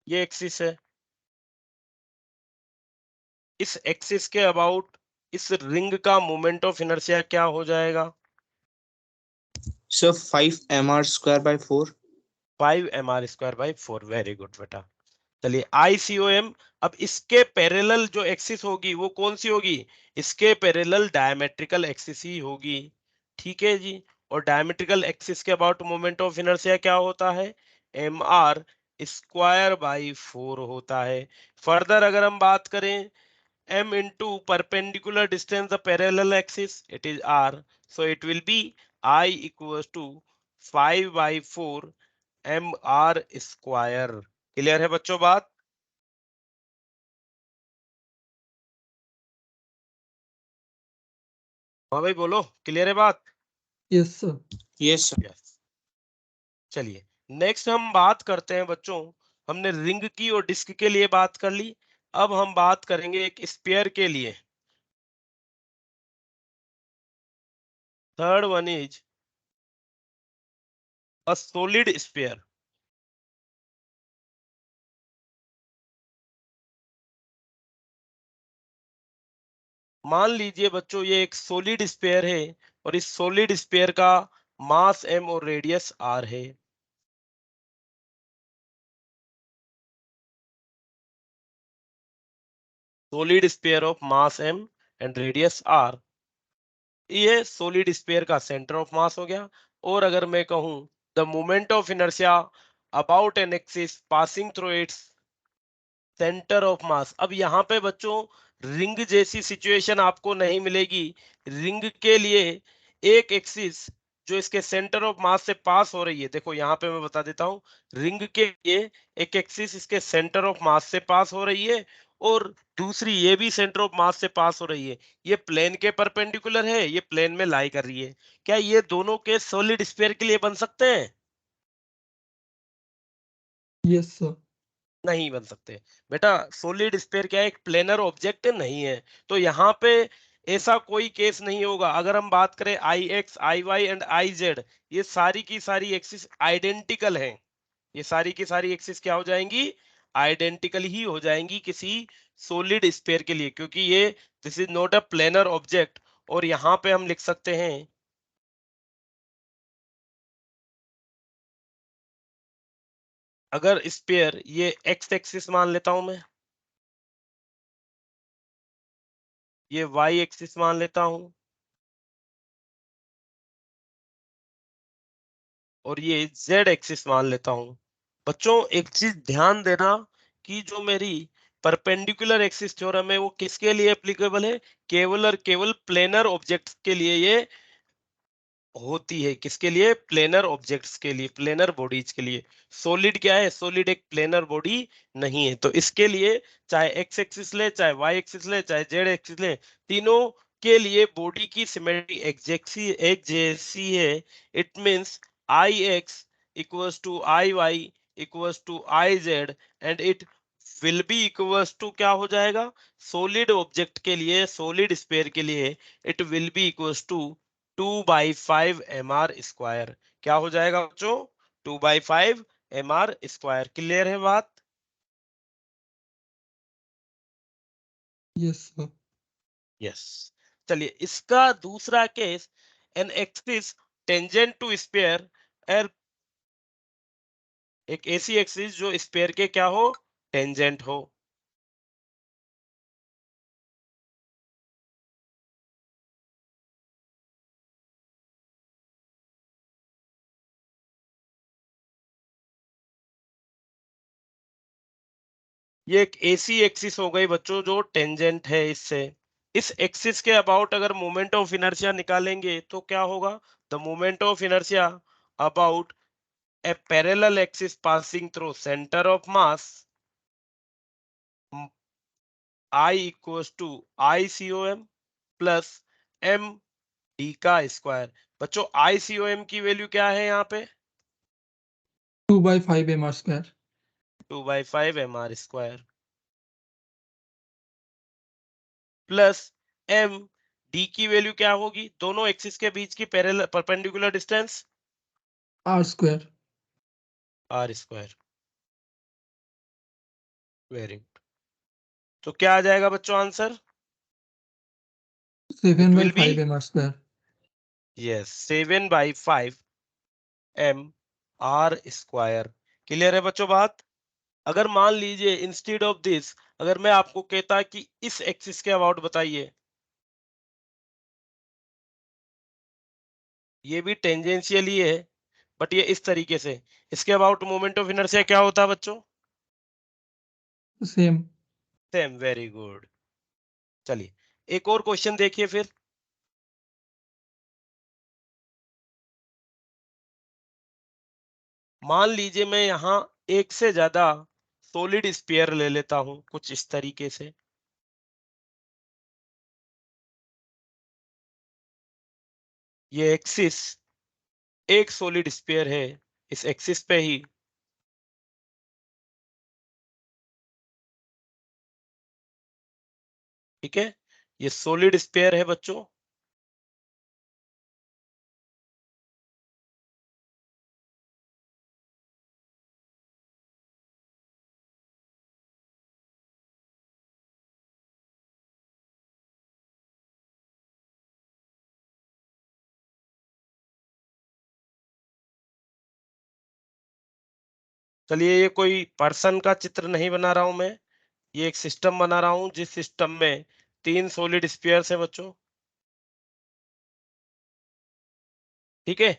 ये एक्सिस है, इस एक्सिस के अबाउट इस रिंग का मोमेंट ऑफ इनर्शिया क्या हो जाएगा? Sir, 5 mr square by 4. 5 mr² by 4। Very good बेटा। चलिए ICOM, अब इसके पैरेलल जो एक्सिस होगी वो कौन सी होगी? इसके पैरेलल डायमेट्रिकल एक्सिस ही होगी। ठीक है जी। और डायमेट्रिकल एक्सिस के अबाउट मोमेंट ऑफ इनर्शिया क्या होता है? mr² by 4 होता है। फर्दर अगर हम बात करें, m into perpendicular distance the parallel axis, it is r, so it will be I equals to 5/4 mr square। Clear है बच्चों बात? हाँ भाई बोलो, क्लियर है बात? Yes, sir. Yes, sir. Yes. चलिए नेक्स्ट हम बात करते हैं बच्चों, हमने रिंग की और डिस्क के लिए बात कर ली, अब हम बात करेंगे एक स्पेयर के लिए। Third one is a solid sphere. मान लीजिए बच्चों ये एक सॉलिड स्पेयर है और इस सॉलिड स्पेयर का मास m और रेडियस r है। Solid sphere of mass m and radius r, ये सॉलिड स्पेयर का सेंटर ऑफ मास हो गया। और अगर मैं कहूं the moment of inertia about an axis passing through its centre of मास, अब यहाँ पे बच्चों रिंग जैसी सिचुएशन आपको नहीं मिलेगी। रिंग के लिए एक एक्सिस जो इसके सेंटर ऑफ मास से पास हो रही है, देखो यहाँ पे मैं बता देता हूँ, रिंग के लिए एक एक्सिस इसके सेंटर ऑफ मास से पास हो रही है और दूसरी ये भी सेंटर ऑफ मास से पास हो रही है। ये प्लेन के परपेंडिकुलर है, ये प्लेन में लाई कर रही है। क्या ये दोनों के सॉलिड स्फीयर के लिए बन सकते हैं? Yes, sir. नहीं बन सकते बेटा। सॉलिड स्फीयर क्या है? एक प्लेनर ऑब्जेक्ट नहीं है। तो यहाँ पे ऐसा कोई केस नहीं होगा। अगर हम बात करें I X, I Y and I Z, ये सारी की सारी एक्सिस आइडेंटिकल हैं। ये सारी की सारी एक्सिस क्या हो जाएंगी? आइडेंटिकल ही हो जाएंगी किसी सॉलिड स्फीयर के लिए, क्योंकि ये this is not a planar object. और यहाँ पे हम लिख सकते हैं, अगर स्फीयर ये एक्स एक्सिस मान लेता हूं मैं, ये वाई एक्सिस मान लेता हूं और ये जेड एक्सिस मान लेता हूं। बच्चों एक चीज ध्यान देना कि जो मेरी परपेंडिकुलर एक्सिस थ्योरम है वो किसके लिए एप्लीकेबल है? केवल और केवल प्लेनर ऑब्जेक्ट्स के लिए ये होती है। किसके लिए? प्लेनर ऑब्जेक्ट्स के लिए, प्लेनर बॉडीज के लिए। सॉलिड क्या है? सॉलिड एक प्लेनर बॉडी नहीं है। तो इसके लिए चाहे एक्स एक्सिस ले, चाहे वाई एक्सिस ले, चाहे जेड एक्सिस ले, तीनों के लिए बॉडी की सिमेट्री एग्जैक्टली एक जैसी है। It means I X equals to I Y equals to I Z and it will be equals to क्या हो जाएगा? सॉलिड ऑब्जेक्ट के लिए, सॉलिड स्फीयर के लिए it will be equals to 2/5 mr²। क्या हो जाएगा बच्चों? 2/5 mr²। क्लियर है बात? Yes, sir. यस। चलिए इसका दूसरा case, an axis tangent to sphere, एक ऐसी एक्सिस जो स्पेयर के क्या हो? टेंजेंट हो। ये एक ऐसी एक्सिस हो गई बच्चों जो टेंजेंट है इससे। इस एक्सिस के अबाउट अगर मोमेंट ऑफ इनर्शिया निकालेंगे तो क्या होगा? The moment of inertia about a parallel axis passing through center of mass I equals to ICOM plus m d का स्क्वायर। बच्चों ICOM की वैल्यू क्या है यहाँ पे? 2/5 mr square. 2/5 mr² plus m d की वैल्यू क्या होगी? दोनों एक्सिस के बीच की parallel perpendicular distance R square. r²। Very good. तो क्या आ जाएगा बच्चों answer? 7 by will be 5 mr square. Yes 7/5 mr²। Clear है बच्चों बात? अगर मान लीजिए इंस्टेड ऑफ दिस, अगर मैं आपको कहता कि इस एक्सिस के अबाउट बताइए, ये भी टेंजेंशियल ही है बट ये इस तरीके से, इसके अबाउट मोमेंट ऑफ इनर्शिया क्या होता है बच्चों? Same. सेम। Very good. चलिए एक और क्वेश्चन देखिए फिर। मान लीजिए मैं यहाँ एक से ज्यादा सॉलिड स्फीयर ले लेता हूं कुछ इस तरीके से। ये एक्सिस एक सॉलिड स्फीयर है, इस एक्सिस पे ही ठीक है, ये सॉलिड स्फीयर है बच्चों। चलिए ये कोई पर्सन का चित्र नहीं बना रहा हूं मैं, ये एक सिस्टम बना रहा हूं जिस सिस्टम में 3 सॉलिड स्फीयर्स है बच्चों। ठीक है,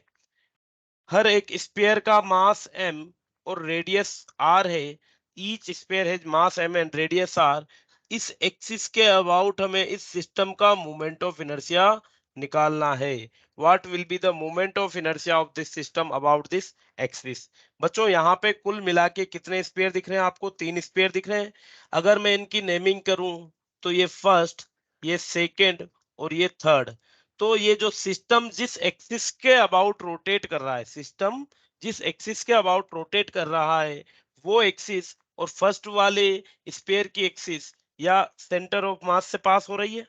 हर एक स्फीयर का मास m और रेडियस r है। Each sphere has mass m and radius r। इस एक्सिस के अबाउट हमें इस सिस्टम का मोमेंट ऑफ इनर्शिया निकालना है। What will be the moment of inertia of this system about this axis. बच्चों यहाँ पे कुल मिला के कितने स्फीयर दिख रहे हैं आपको? 3 स्फीयर दिख रहे हैं। अगर मैं इनकी नेमिंग करूं तो ये फर्स्ट, ये सेकेंड और ये थर्ड। तो ये जो सिस्टम जिस एक्सिस के अबाउट रोटेट कर रहा है, सिस्टम जिस एक्सिस के अबाउट रोटेट कर रहा है वो एक्सिस और फर्स्ट वाले स्पेयर की एक्सिस या सेंटर ऑफ मास से पास हो रही है।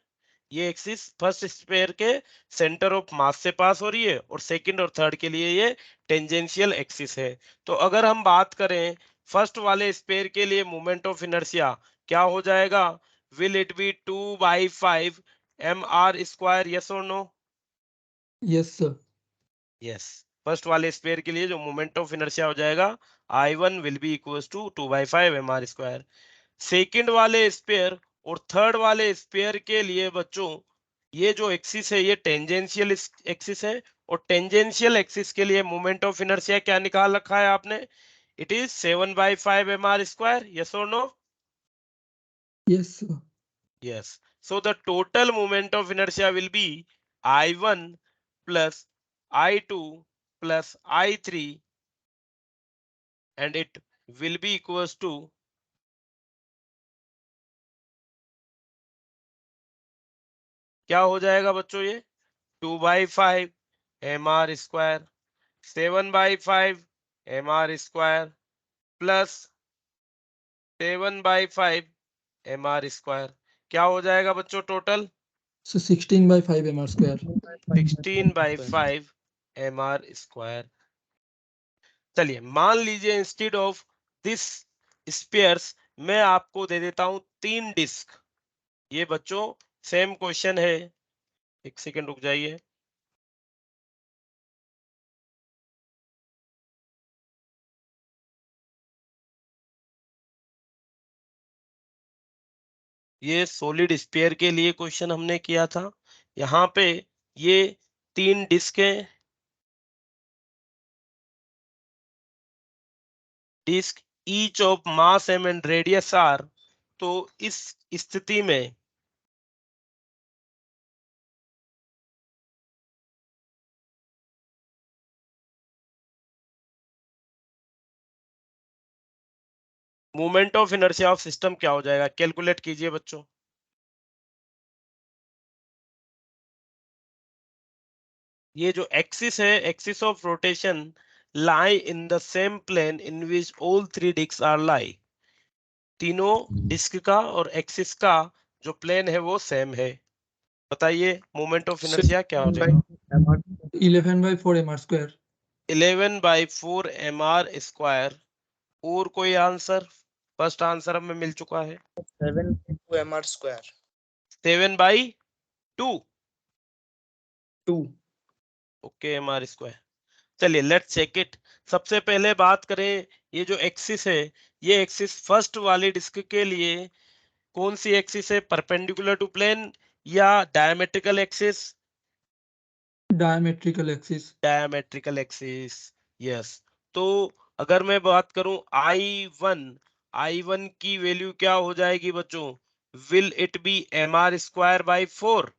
ये एक्सिस फर्स्ट स्पेयर के सेंटर ऑफ मास से पास हो रही है और सेकंड और थर्ड के लिए ये टेंजेंशियल एक्सिस है। तो अगर हम बात करें फर्स्ट वाले स्पेयर के लिए मोमेंट ऑफ इनर्शिया क्या हो जाएगा? Will it be 2/5 mr²? Yes और no? Yes, sir. Yes. First वाले स्पेयर के लिए जो मोमेंट ऑफ इनर्शिया हो जाएगा I1 will be equals to 2/5 mr²। Second वाले स्पेयर और थर्ड वाले स्पेयर के लिए बच्चों ये जो एक्सिस है ये टेंजेंशियल एक्सिस है और टेंजेंशियल एक्सिस के लिए मोमेंट ऑफ इनर्शिया क्या निकाल रखा है आपने? It is 7/5 mr²। यस और no? Yes, sir. Yes. So the total moment of inertia will be I1 plus I2 plus I3 and it will be equals to क्या हो जाएगा बच्चों? ये 2/5 mr², 7/5 mr² प्लस 7/5 mr²। क्या हो जाएगा बच्चों total? So 16 by 5 mr square. 16/5 mr²। चलिए मान लीजिए इंस्टेड ऑफ दिस स्पेयर्स मैं आपको दे देता हूं 3 डिस्क। ये बच्चों सेम क्वेश्चन है, एक सेकंड रुक जाइए। ये सॉलिड स्पेयर के लिए क्वेश्चन हमने किया था। यहाँ पे ये 3 डिस्क है, disc each of mass m and radius r। तो इस स्थिति में moment of inertia of system क्या हो जाएगा? कैलकुलेट कीजिए बच्चों। ये जो एक्सिस है, axis of rotation lie in the same plane in which all 3 disc are lie. तीनों डिस्क का और एक्सिस का जो प्लेन है वो सेम है। बताइए मोमेंट ऑफ इनर्शिया क्या हो जाएगा? 11 by 4 mr square. 11/4 mr²। और कोई आंसर? फर्स्ट आंसर हमें मिल चुका है 7 mr square 7/2। 2 okay mr square. चलिए लेट्स चेक इट। सबसे पहले बात करें, ये जो एक्सिस है, ये एक्सिस फर्स्ट वाली डिस्क के लिए कौन सी एक्सिस है? परपेंडिकुलर टू प्लेन या diametrical axis? Diametrical axis. Diametrical axis, yes. तो अगर मैं बात करूं I1 की वैल्यू क्या हो जाएगी बच्चों? Will it B mr²/4?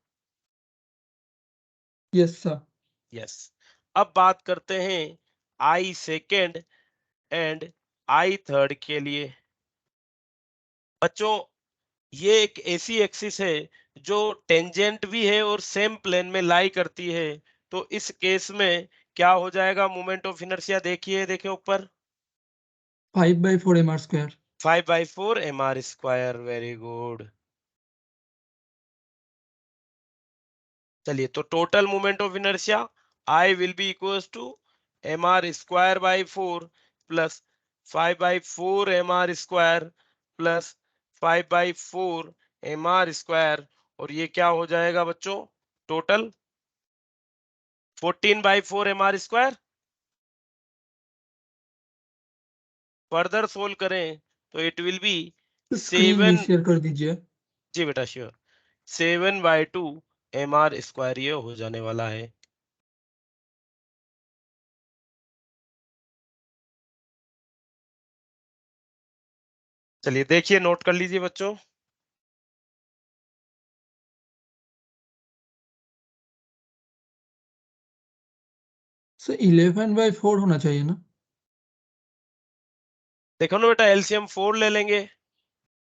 Yes sir. Yes. अब बात करते हैं I2 एंड I3 के लिए। बच्चों, ये एक ऐसी एक्सिस है जो टेंजेंट भी है और सेम प्लेन में लाई करती है। तो इस केस में क्या हो जाएगा मोमेंट ऑफ इनर्शिया? देखिए ऊपर 5/4 mr square। 5/4 mr²। Very good. चलिए, तो total moment of inertia I will be equals to mr²/4 plus 5/4 mr² plus 5/4 mr²। और ये क्या हो जाएगा बच्चों? Total 14/4 mr²। फर्दर सोल्व करें तो इट विल बी स्क्रीन भी 7। शेयर कर दीजिए। जी बेटा, श्योर। 7/2 mr² ये हो जाने वाला है। चलिए देखिए, नोट कर लीजिए बच्चों। सर 11/4 होना चाहिए ना? देखो ना बेटा, एलसीएम 4 ले लेंगे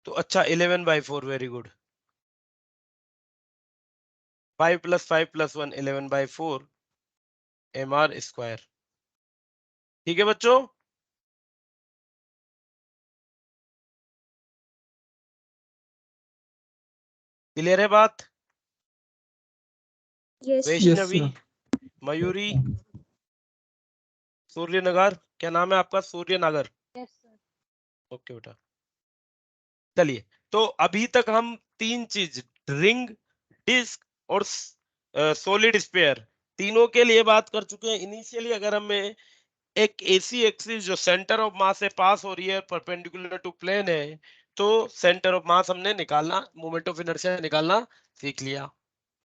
तो अच्छा 11/4। Very good. 5 + 5 + 1 11/4 mr²। ठीक है बच्चों। क्लियर है बात? Yes yes Vaishnavi, sir. Mayuri, Suryanagar, क्या नाम है आपका? सूर्यनगर। Yes sir. ओके बेटा। चलिए, तो अभी तक हम तीन चीज, रिंग, डिस्क और सॉलिड स्फीयर, तीनों के लिए बात कर चुके हैं। इनिशियली अगर हमें एक ऐसी एक्सिस जो सेंटर ऑफ मास से पास हो रही है, परपेंडिकुलर टू प्लेन है, तो सेंटर ऑफ मास हमने निकालना, मोमेंट ऑफ इनर्शिया निकालना सीख लिया।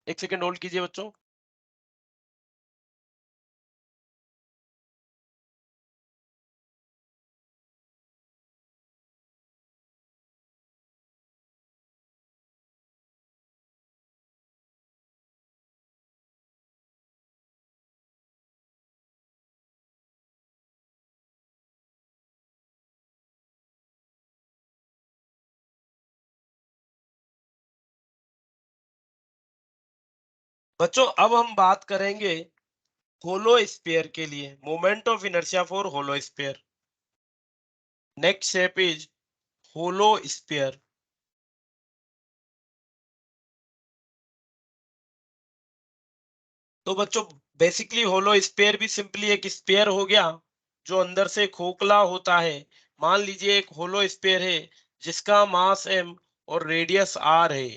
एक सेकंड होल्ड कीजिए बच्चों। बच्चों, अब हम बात करेंगे होलो स्फीयर के लिए, moment of inertia for hollow sphere. Next step is hollow sphere. तो बच्चों, बेसिकली होलो स्फीयर भी सिंपली एक स्फीयर हो गया जो अंदर से खोखला होता है। मान लीजिए एक होलो स्फीयर है जिसका मास m और रेडियस r है।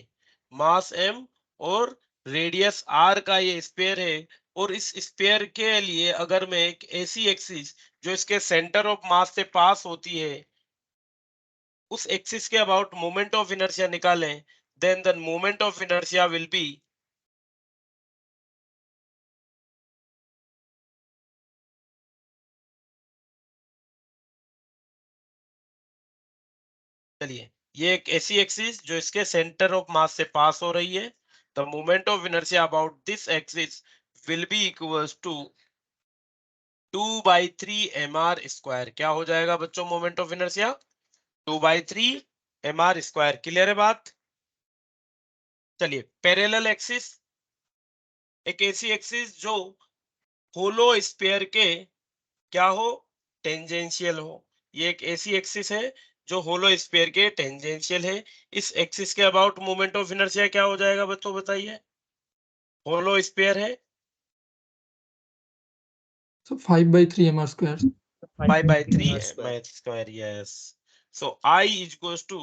मास m और रेडियस r का ये स्फीयर है। और इस स्फीयर के लिए अगर मैं एक ऐसी एक्सिस जो इसके सेंटर ऑफ मास से पास होती है, उस एक्सिस के अबाउट मोमेंट ऑफ इनर्शिया निकालें, then the moment of inertia will be, चलिए, ये एक ऐसी एक्सिस जो इसके सेंटर ऑफ मास से पास हो रही है। The moment of inertia about this axis will be equals to 2/3 mr²। क्या हो जाएगा बच्चों moment of inertia? 2/3 mr²। Clear है बात? चलिए, पैरेलल एक्सिस, एक ऐसी एक्सिस जो होलो स्फीयर के क्या हो? टेंजेंशियल हो। ये एक ऐसी एक्सिस है जो होलो स्फीयर के टेंजेंशियल है। इस एक्सिस के अबाउट मोमेंट ऑफ इनर्शिया क्या हो जाएगा बच्चों, बताइए? होलो स्फीयर है So 5/3 mr square। 5/3 mr square mr²। यस। So I is equals to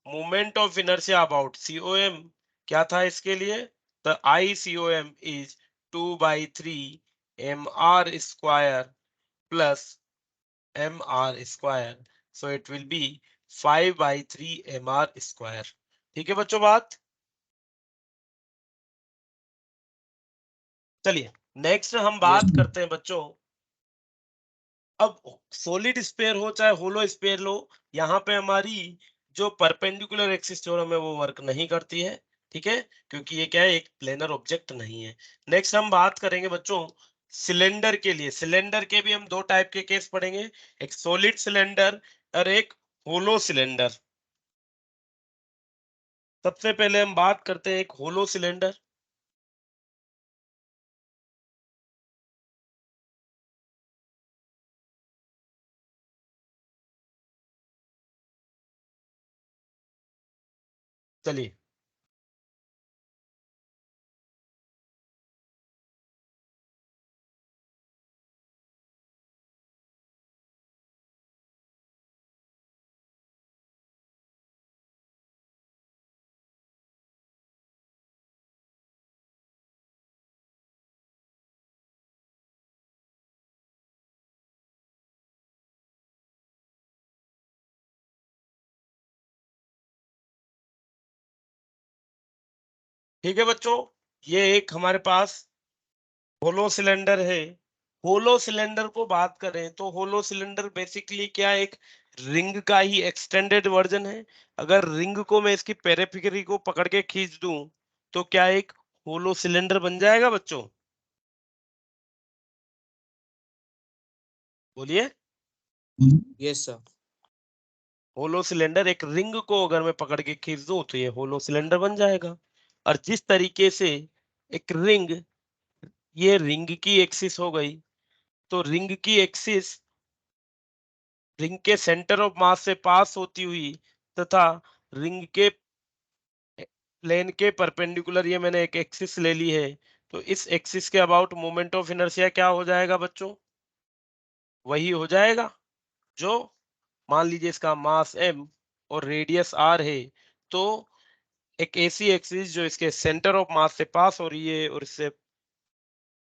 moment of inertia about COM, क्या था इसके लिए, the ICOM is 2/3 mr square plus mr square, so it will be 5/3 mr square. ठीक है बच्चों बात। चलिए नेक्स्ट हम बात Yes. करते हैं बच्चों, अब सॉलिड स्पेयर हो चाहे होलो स्पेयर लो, यहाँ पे हमारी जो परपेंडिकुलर एक्सिस थ्योरम है वो वर्क नहीं करती है, ठीक है, क्योंकि ये क्या है, एक प्लेनर ऑब्जेक्ट नहीं है। नेक्स्ट हम बात करेंगे बच्चों सिलेंडर के लिए। सिलेंडर के भी हम दो टाइप के केस पढ़ेंगे, एक सॉलिड सिलेंडर और एक होलो सिलेंडर। सबसे पहले हम बात करते हैं एक होलो सिलेंडर। चलिए ठीक है बच्चों, ये एक हमारे पास होलो सिलेंडर है। होलो सिलेंडर को बात करें तो होलो सिलेंडर बेसिकली क्या, एक रिंग का ही एक्सटेंडेड वर्जन है। अगर रिंग को मैं इसकी पेरिफेरी को पकड़ के खींच दूं तो क्या एक होलो सिलेंडर बन जाएगा बच्चों, बोलिए। Yes, sir. होलो सिलेंडर, एक रिंग को अगर मैं पकड़ के खींच दूं तो ये होलो सिलेंडर बन जाएगा। और जिस तरीके से एक रिंग, ये रिंग की एक्सिस हो गई, तो रिंग की एक्सिस रिंग के सेंटर ऑफ मास से पास होती हुई तथा रिंग के प्लेन के परपेंडिकुलर, ये मैंने एक एक्सिस ले ली है, तो इस एक्सिस के अबाउट मोमेंट ऑफ इनर्शिया क्या हो जाएगा बच्चों, वही हो जाएगा जो, मान लीजिए इसका मास m और रेडियस r है, तो एक ऐसी एक्सिस जो इसके सेंटर ऑफ मास से पास हो रही है और इससे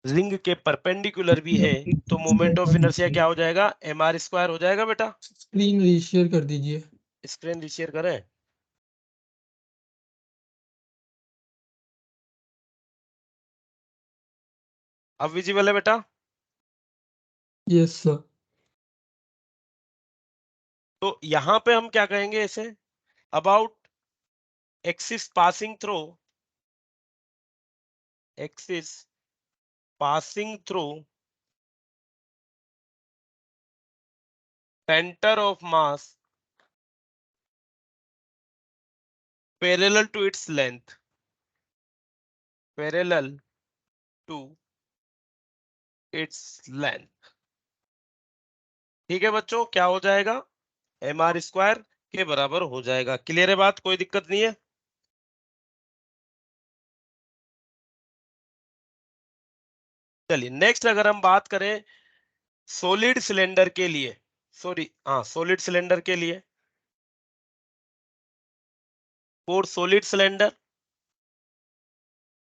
रिंग के परपेंडिकुलर भी है, तो मोमेंट ऑफ इनर्शिया क्या हो जाएगा, mr स्क्वायर हो जाएगा बेटा। स्क्रीन रीशेयर कर दीजिए। स्क्रीन शेयर करें, अब विजिबल है बेटा। Yes sir. तो यहाँ पे हम क्या कहेंगे इसे, about axis passing through, axis passing through centre of mass parallel to its length, parallel to its length. ठीक है बच्चों, क्या हो जाएगा, mr स्क्वायर के बराबर हो जाएगा। क्लियर है बात, कोई दिक्कत नहीं है। चलिए नेक्स्ट अगर हम बात करें सॉलिड सिलेंडर के लिए, सॉरी हाँ सॉलिड सिलेंडर के लिए, for solid cylinder,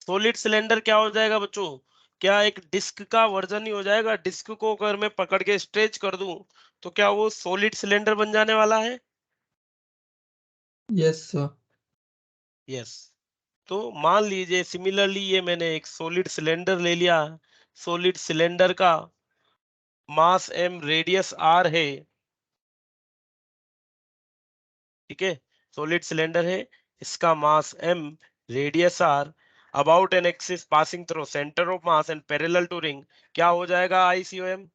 solid cylinder क्या हो जाएगा बच्चों, क्या एक डिस्क का वर्जन ही हो जाएगा। डिस्क को अगर मैं पकड़ के स्ट्रेच कर दूं तो क्या वो सॉलिड सिलेंडर बन जाने वाला है। Yes sir. यस, तो मान लीजिए सिमिलरली ये मैंने एक सॉलिड सिलेंडर ले लिया, सॉलिड सिलेंडर का मास m रेडियस r है, ठीक है, सॉलिड सिलेंडर है, इसका mass m radius r, about an axis passing through centre of mass and parallel to ring, क्या हो जाएगा ICOM,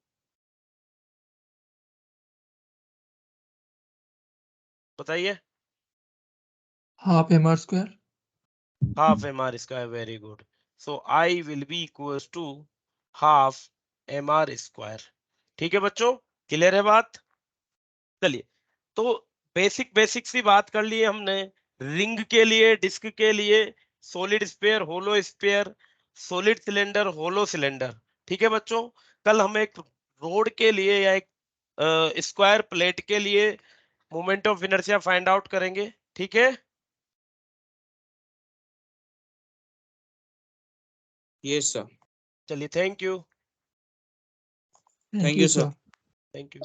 बताइए। Half M R square. Half mr square, very good. So I will be equals to half mr square. ठीक है बच्चों, clear है बात। चलिए, तो बेसिक बेसिक सी बात कर ली हमने, रिंग के लिए, डिस्क के लिए, solid sphere, hollow sphere, solid cylinder, hollow cylinder. ठीक है बच्चों, कल हम एक रोड के लिए या एक स्क्वायर प्लेट के लिए moment of inertia find out करेंगे, ठीक है? Yes, sir. चलिए, thank you, thank Thank you you, sir. Sir. Thank you.